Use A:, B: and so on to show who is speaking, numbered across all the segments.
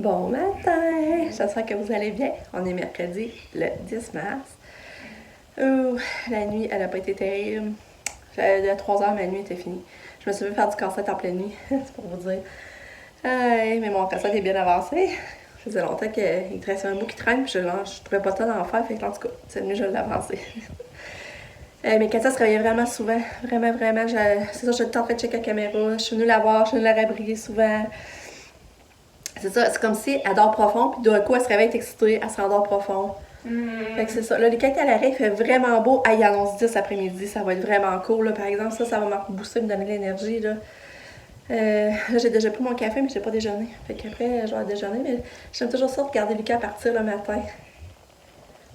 A: Bon matin! J'espère que vous allez bien. On est mercredi, le 10 mars. La nuit, elle n'a pas été terrible. À 3h, ma nuit était finie. Je me suis fait faire du casse-tête en pleine nuit, c'est pour vous dire. Mais mon casse-tête est bien avancé. Ça faisait longtemps qu'il te restait un bout qui traîne, puis je trouvais pas le temps d'en faire, fait que en tout cas, cette nuit, je l'ai avancé. Mes casseurs se réveillaient vraiment souvent. Vraiment. C'est ça, j'étais en train de checker la caméra. Je suis venue la voir, je suis venue la rabriller souvent. C'est ça, c'est comme si elle dort profond, puis d'un coup, elle se réveille, est excitée, elle se rendort profond. Fait que c'est ça. Là, les quêtes à l'arrêt, il fait vraiment beau. Il annonce 10 après-midi, ça va être vraiment cool, là, par exemple. Ça va me booster, me donner de l'énergie, là. Là, j'ai déjà pris mon café, mais j'ai pas déjeuné. Fait qu'après, je vais déjeuner, mais j'aime toujours ça, regarder Lucas partir le matin.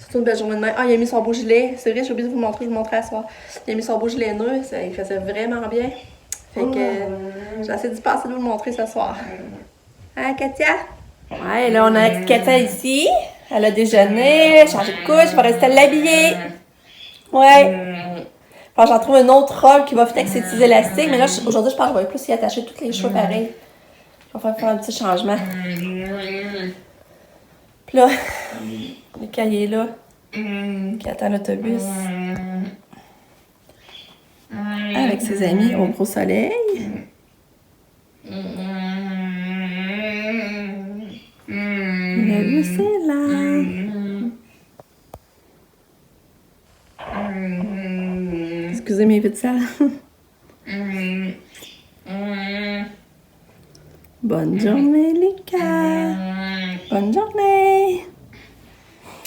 A: Surtout une belle journée de mer. Il a mis son beau gilet. C'est vrai, j'ai oublié de vous montrer, je vous montrais à soir. Il a mis son beau gilet neuf, il faisait vraiment bien. Fait que j'ai essayé d'y passer de vous le montrer ce soir. Hein, Katia? Ouais, là, on a Katia ici. Elle a déjeuné, changé de couche, va rester à l'habiller. Ouais. Enfin, j'en trouve une autre robe qui va fitter avec ses petits élastiques, mais là, aujourd'hui, je pense que je vais plus y attacher tous les cheveux pareil. Je vais faire un petit changement. Puis là, le cahier là, qui attend l'autobus. Avec ses amis au gros soleil. Le vu, c'est là. Excusez mes petites salles. Bonne journée, Lucas. Bonne journée.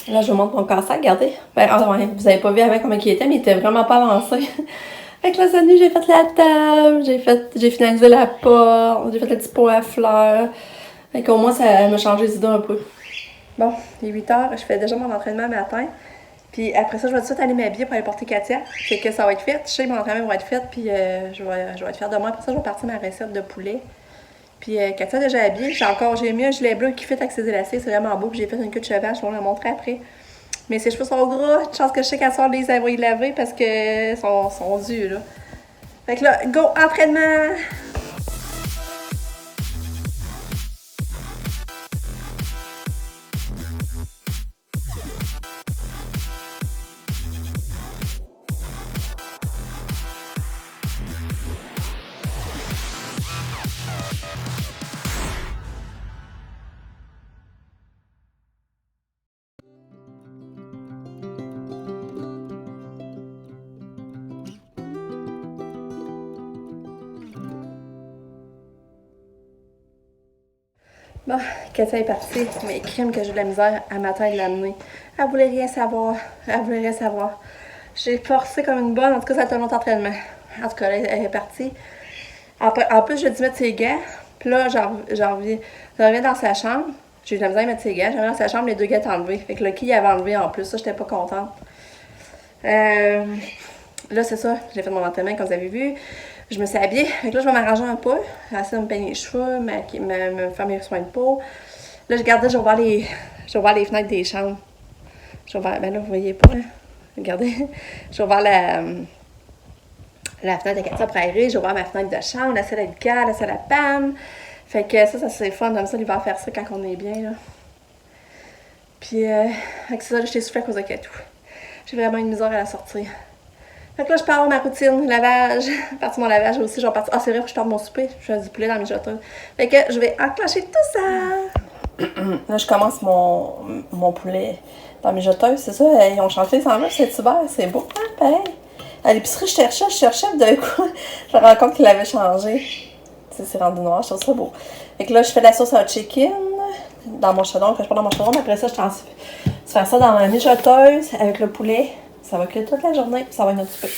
A: Là, je vous montre mon casse-tête, regardez. Vous avez pas vu avant comment il était, mais il était vraiment pas avancé. Fait que là, cette nuit, j'ai fait la table, j'ai finalisé la porte, j'ai fait le petit pot à fleurs. Fait qu'au moins, ça m'a changé les idées un peu. Bon, il est 8h, je fais déjà mon entraînement le matin. Puis après ça, je vais tout de suite aller m'habiller pour aller porter Katia. Fait que ça va être fait. Je sais que mon entraînement va être fait, puis je vais être fière de moi. Après ça, je vais partir ma recette de poulet. Puis Katia est déjà habillée. J'ai mis un gilet bleu qui fit avec ses élastiques. C'est vraiment beau. Puis j'ai fait une queue de cheval. Je vais vous la montrer après. Mais ses cheveux sont gras. Une chance que je sais qu'à soir, les avoir laver parce que sont durs, là. Fait que là, go, entraînement! Bon, Katia est partie, mais crème que j'ai de la misère à matin de l'amener. Elle voulait rien savoir. J'ai forcé comme une bonne, en tout cas, ça a été un autre entraînement. En tout cas, elle est partie. En plus, je lui ai dit mettre ses gants. Puis là, je reviens dans sa chambre. J'ai eu de la misère à mettre ses gants. J'arrive dans sa chambre, les deux gants étaient enlevés. Fait que Lucky, il avait enlevé en plus. Ça, j'étais pas contente. Là, c'est ça. J'ai fait mon entraînement, comme vous avez vu. Je me suis habillée. Fait que là, je vais m'arranger un peu. Essayer de me peigner les cheveux, me faire mes soins de peau. Là, je vais voir les fenêtres des chambres. Ben là, vous voyez pas, hein? Regardez. Je vais voir la fenêtre de Katia pour aérer. Je vais voir ma fenêtre de chambre, la salle à Lucas, la salle à Pam. Fait que ça c'est fun. Comme ça, l'hiver, faire ça quand on est bien, là. Puis, avec ça, là, je t'ai soufflé à cause de Katou. J'ai vraiment une misère à la sortir. Fait que là, je pars ma routine, lavage, partir mon lavage aussi, je vais partir. C'est vrai que je pars mon souper, je fais du poulet dans mes mijoteuses. Fait que je vais enclencher tout ça. Là, je commence mon poulet dans mes mijoteuses, c'est ça, ils ont changé les enveloppes cet hiver, c'est beau, hein, pareil. À l'épicerie, je cherchais, puis d'un coup, je me rends compte qu'il avait changé. C'est rendu noir, je trouve ça beau. Fait que là, je fais la sauce à chicken dans mon chaudron, que je prends dans mon chaudron, mais après ça, je faire ça dans ma mijoteuse avec le poulet. Ça va cuire toute la journée, puis ça va être notre souper.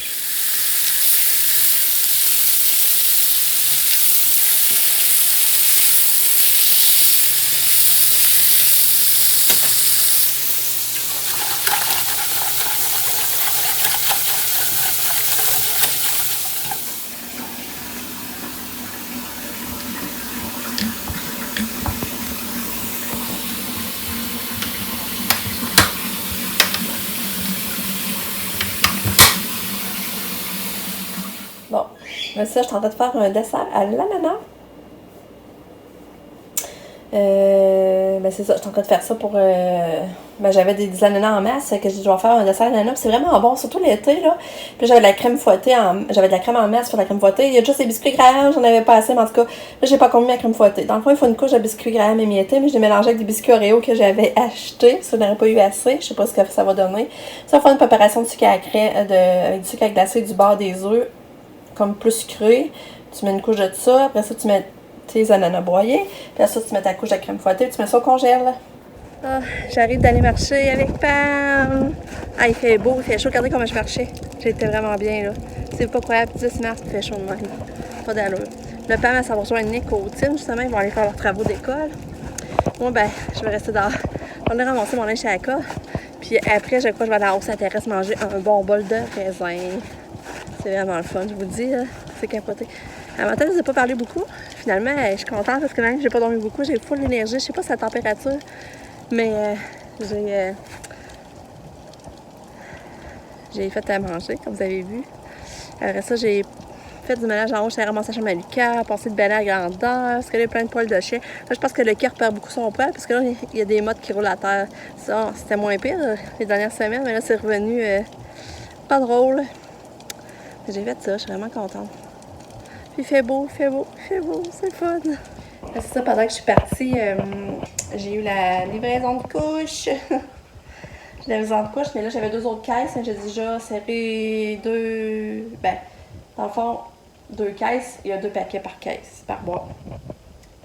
A: Bon, là, ça, je suis en train de faire un dessert à l'ananas. Ben c'est ça, je suis en train de faire ça pour... Ben j'avais des ananas en masse, que je dois faire un dessert d'ananas, c'est vraiment bon, surtout l'été, là. Puis j'avais de la crème fouettée, j'avais de la crème en masse pour la crème fouettée. Il y a juste des biscuits Graham, j'en avais pas assez, mais en tout cas, là, j'ai pas commis ma crème fouettée. Dans le fond, il faut une couche de biscuits Graham émiettés, mais je les mélangeais avec des biscuits Oreo que j'avais achetés, parce que je n'aurais pas eu assez, je sais pas ce que ça va donner. Ça va faire une préparation de sucre à crème, avec du sucre à glacer, du beurre, des œufs, comme plus sucré. Tu mets une couche de ça, après ça, tu mets tes ananas broyés, puis après ça, tu mets ta couche de crème fouettée, puis tu mets ça au congèle. Ah, j'arrive d'aller marcher avec Pam. Ah, il fait beau, il fait chaud. Regardez comment je marchais. J'étais vraiment bien, là. C'est pas croyable. 10 mars, il fait chaud de même. Pas d'allure. Le Pam, elle s'en va rejoindre Nick au Tim, justement. Ils vont aller faire leurs travaux d'école. Moi, ben, je vais rester dehors. Je vais aller ramasser mon linge à la cave. Puis après, je crois que je vais aller en haut sur la terrasse manger un bon bol de raisin. C'est vraiment le fun, je vous le dis, là. C'est capoté. À matin, je ne vous ai pas parlé beaucoup. Finalement, je suis contente parce que même j'ai pas dormi beaucoup. J'ai full d'énergie. Je sais pas si c'est la température, mais j'ai fait à manger, comme vous avez vu. Après ça, j'ai fait du ménage en haut. J'ai ramassé la chambre à Lucas, passé de balai à grandeur, parce que là, il y a plein de poils de chien. Là, je pense que le cœur perd beaucoup son poil, parce que là, il y a des mottes qui roulent à terre. Ça, c'était moins pire les dernières semaines, mais là, c'est revenu pas drôle. J'ai fait ça, je suis vraiment contente. Puis il fait beau, c'est le fun. C'est ça, pendant que je suis partie, j'ai eu la livraison de couches. J'ai la livraison de couches, mais là j'avais 2 autres caisses. J'ai déjà serré 2. Ben, dans le fond, 2 caisses, il y a 2 papiers par caisse, par boîte.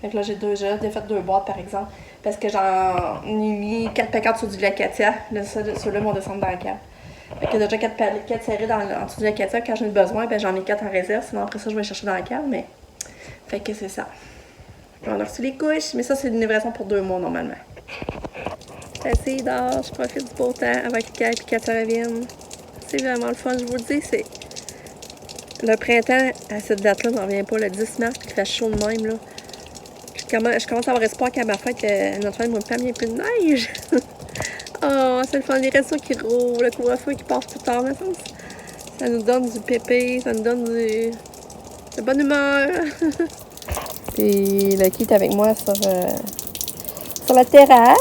A: Fait que là j'ai déjà fait 2 boîtes par exemple, parce que j'en ai mis 4 paquets sur du lacatia. Là, ceux-là vont descendre dans le cave. Fait que déjà 4 serrés en dessous du lacatia. Quand j'en ai besoin, ben j'en ai 4 en réserve. Sinon après ça, je vais chercher dans le cave, mais. Fait que c'est ça. On a reçu les couches, mais ça, c'est une livraison pour 2 mois, normalement. Je suis assise dehors, je profite du beau temps avec Lucas et Katia reviennent. C'est vraiment le fun, je vous le dis, c'est... Le printemps, à cette date-là, n'en revient pas, le 10 mars, puis il fait chaud de même, là. Je commence à avoir espoir qu'à ma fête, notre fête, moi, il n'y ait plus de neige. Oh, c'est le fun, les restos qui roulent, le couvre-feu qui passe plus tard, mais ça nous donne du pépé, ça nous donne de bonne humeur. Puis Lucky est avec moi sur la terrasse.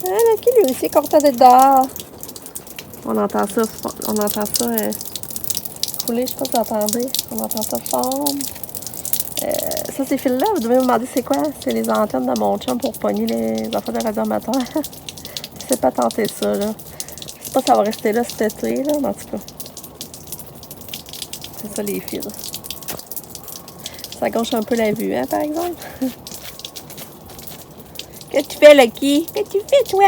A: Ah, Lucky, lui aussi, est content d'être dehors. On entend ça couler, je sais pas si vous entendez. On entend ça fondre. Ça, ces fils-là, vous devez me demander c'est quoi? C'est les antennes de mon chum pour pogner les affaires de radioamateur. Je sais pas tenter ça, là. Je sais pas si ça va rester là cet été, là, mais en tout cas. C'est ça, les fils. Ça gâche un peu la vue, hein, par exemple. Qu'est-ce que tu fais, Lucky? Qu'est-ce que tu fais, toi?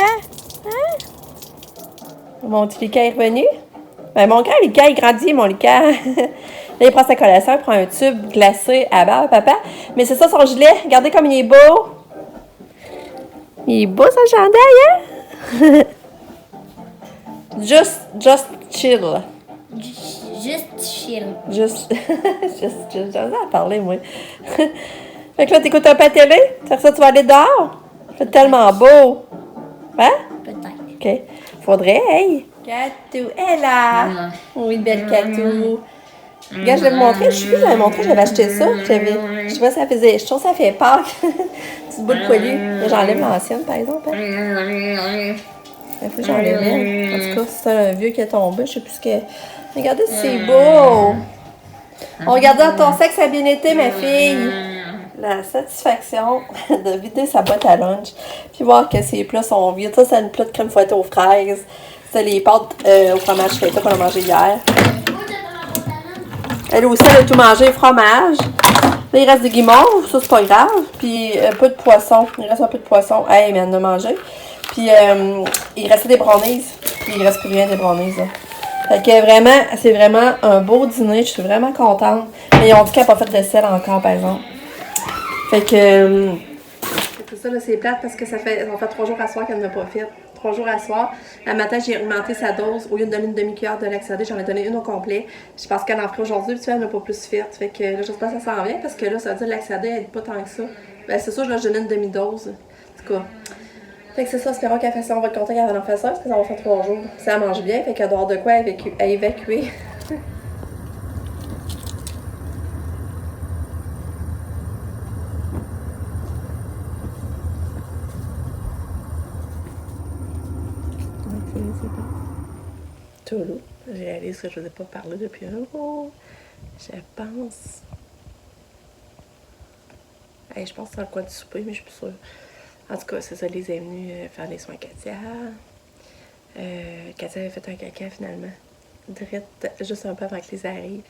A: Hein? Mon petit Lucas est revenu? Ben, mon grand Lucas, il grandit, mon Lucas. Là, il prend sa collation, il prend un tube glacé à barbe, papa. Mais c'est ça, son gilet. Regardez comme il est beau. Il est beau, son chandail, hein? Just chill.
B: Juste chill.
A: Just chill. J'ai envie à parler, moi. Fait que là, t'écoutes un peu la télé? Fait que ça, tu vas aller dehors? C'est tellement beau. Hein?
B: Peut-être.
A: OK. Faudrait, hey! Catou, elle est là! Oui, belle Catou. Regarde, je vais te montrer. Je sais plus, je l'avais montré, j'avais acheté ça. Je sais pas si ça faisait. Je trouve que ça fait Pâques. Petite boule poilue. Là, j'enlève l'ancienne, par exemple. Hein? Il faut que j'enlève une. En tout cas, c'est un vieux qui est tombé. Je sais plus ce que. Regardez, c'est beau! On regardait ton sexe a bien été, ma fille. La satisfaction de vider sa boîte à lunch, puis voir que ses plats sont vides. Ça, c'est une plat de crème fouettée aux fraises. C'est les pâtes au fromage feta qu'on a mangé hier. Elle aussi, elle a tout mangé, fromage. Là, il reste des guimauves, ça, c'est pas grave. Puis un peu de poisson. Il reste un peu de poisson. Hey, mais elle en a mangé. Puis il restait des brownies. Puis il reste plus rien des brownies, là. Fait que vraiment, c'est vraiment un beau dîner. Je suis vraiment contente. Mais ils ont dit qu'elle n'a pas fait de sel encore, par exemple. Fait que... c'est ça, là, c'est plate parce que ça fait 3 jours à soir qu'elle n'a pas fait. 3 jours à soir. Le matin, j'ai augmenté sa dose. Au lieu de donner une demi-cuillère de Laxadé, j'en ai donné une au complet. Je pense qu'elle en ferait aujourd'hui, puis tu vois, elle n'a pas plus fait. Fait que là, j'espère que ça s'en vient parce que là, ça veut dire que Laxadé elle pas tant que ça. Ben, c'est sûr, je vais donner une demi-dose. En tout cas. Fait que c'est ça, espérons qu'elle fasse ça. On va être content qu'elle en fasse ça parce que ça va faire 3 jours. Ça mange bien, fait qu'elle doit avoir de quoi à évacuer. C'est bon. Toulouse. J'ai réalisé que je ne vous ai pas parlé depuis un jour. Je pense. Hey, je pense que c'est dans le coin du souper, mais je suis plus sûre. En tout cas, c'est ça, Lise est venue faire les soins à Katia. Katia avait fait un caca finalement. Direct, juste un peu avant que Lise arrive.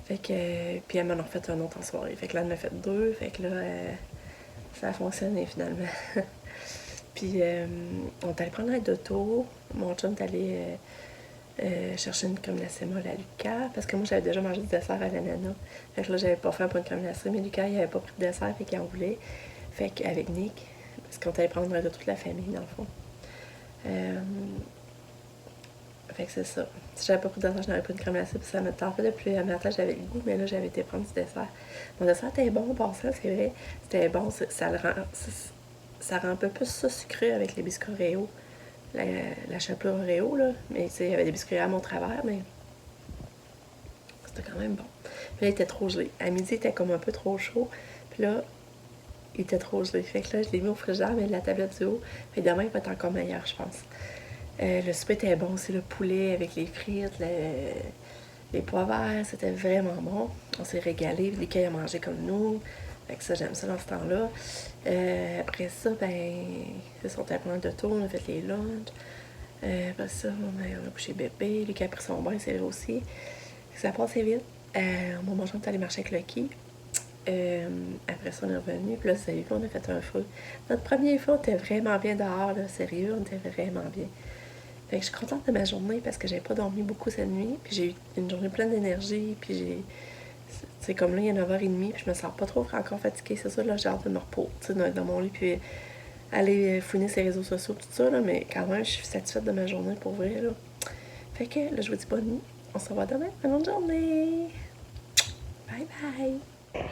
A: Fait que. Puis elle m'en a refait un autre en soirée. Fait que là, elle en a fait 2. Fait que là, ça a fonctionné finalement. Puis on est allé prendre un d'auto. Mon chum est allé chercher une crème glacée molle à Lucas. Parce que moi, j'avais déjà mangé du dessert à l'ananas. Fait que là, j'avais pas fait pour une crème glacée. Mais Lucas, il avait pas pris de dessert. Fait qu'il en voulait. Fait qu'avec Nick. Parce qu'on est allé prendre un de toute la famille, dans le fond. Fait que c'est ça. Si j'avais pas pris de dessert, je n'aurais pas une crème glacée. Puis ça me tentait depuis un matin, j'avais le goût. Mais là, j'avais été prendre du dessert. Mon dessert était bon, pour ça, c'est vrai. C'était bon. Ça le rend. Ça rend un peu plus ça sucré avec les biscuits Oreo. La chapelure Oreo, là. Mais tu sais, il y avait des biscuits à mon travers, mais c'était quand même bon. Puis là, il était trop gelé. À midi, il était comme un peu trop chaud. Puis là, il était trop gelé. Fait que là, je l'ai mis au frigidaire, mais de la tablette du haut. Fait que demain, il va être encore meilleur, je pense. Le souper était bon aussi, le poulet avec les frites, les pois verts, c'était vraiment bon. On s'est régalé, les cailles à manger comme nous. Fait que ça, j'aime ça dans ce temps-là. Après ça, ben, c'est son tapement de tour, on a fait les lunchs. Après ça, on a couché bébé, Lucas a pris son bain, c'est vrai aussi. Ça passait vite. Mon mangeant est allé marcher avec Lucky. Après ça, on est revenu, puis là, vous avez vu, on a fait un feu. Notre premier feu, on était vraiment bien dehors, là, sérieux, on était vraiment bien. Fait que je suis contente de ma journée parce que j'ai pas dormi beaucoup cette nuit, puis j'ai eu une journée pleine d'énergie, puis j'ai... C'est comme là, il est 9h30, puis je me sens pas trop encore fatiguée, c'est ça, là, j'ai hâte de me reposer, tu sais, dans mon lit, puis aller fouiner ses réseaux sociaux, tout ça, là, mais quand même, je suis satisfaite de ma journée, pour vrai, là. Fait que, là, je vous dis bonne nuit, on se revoit demain, bonne journée! Bye bye!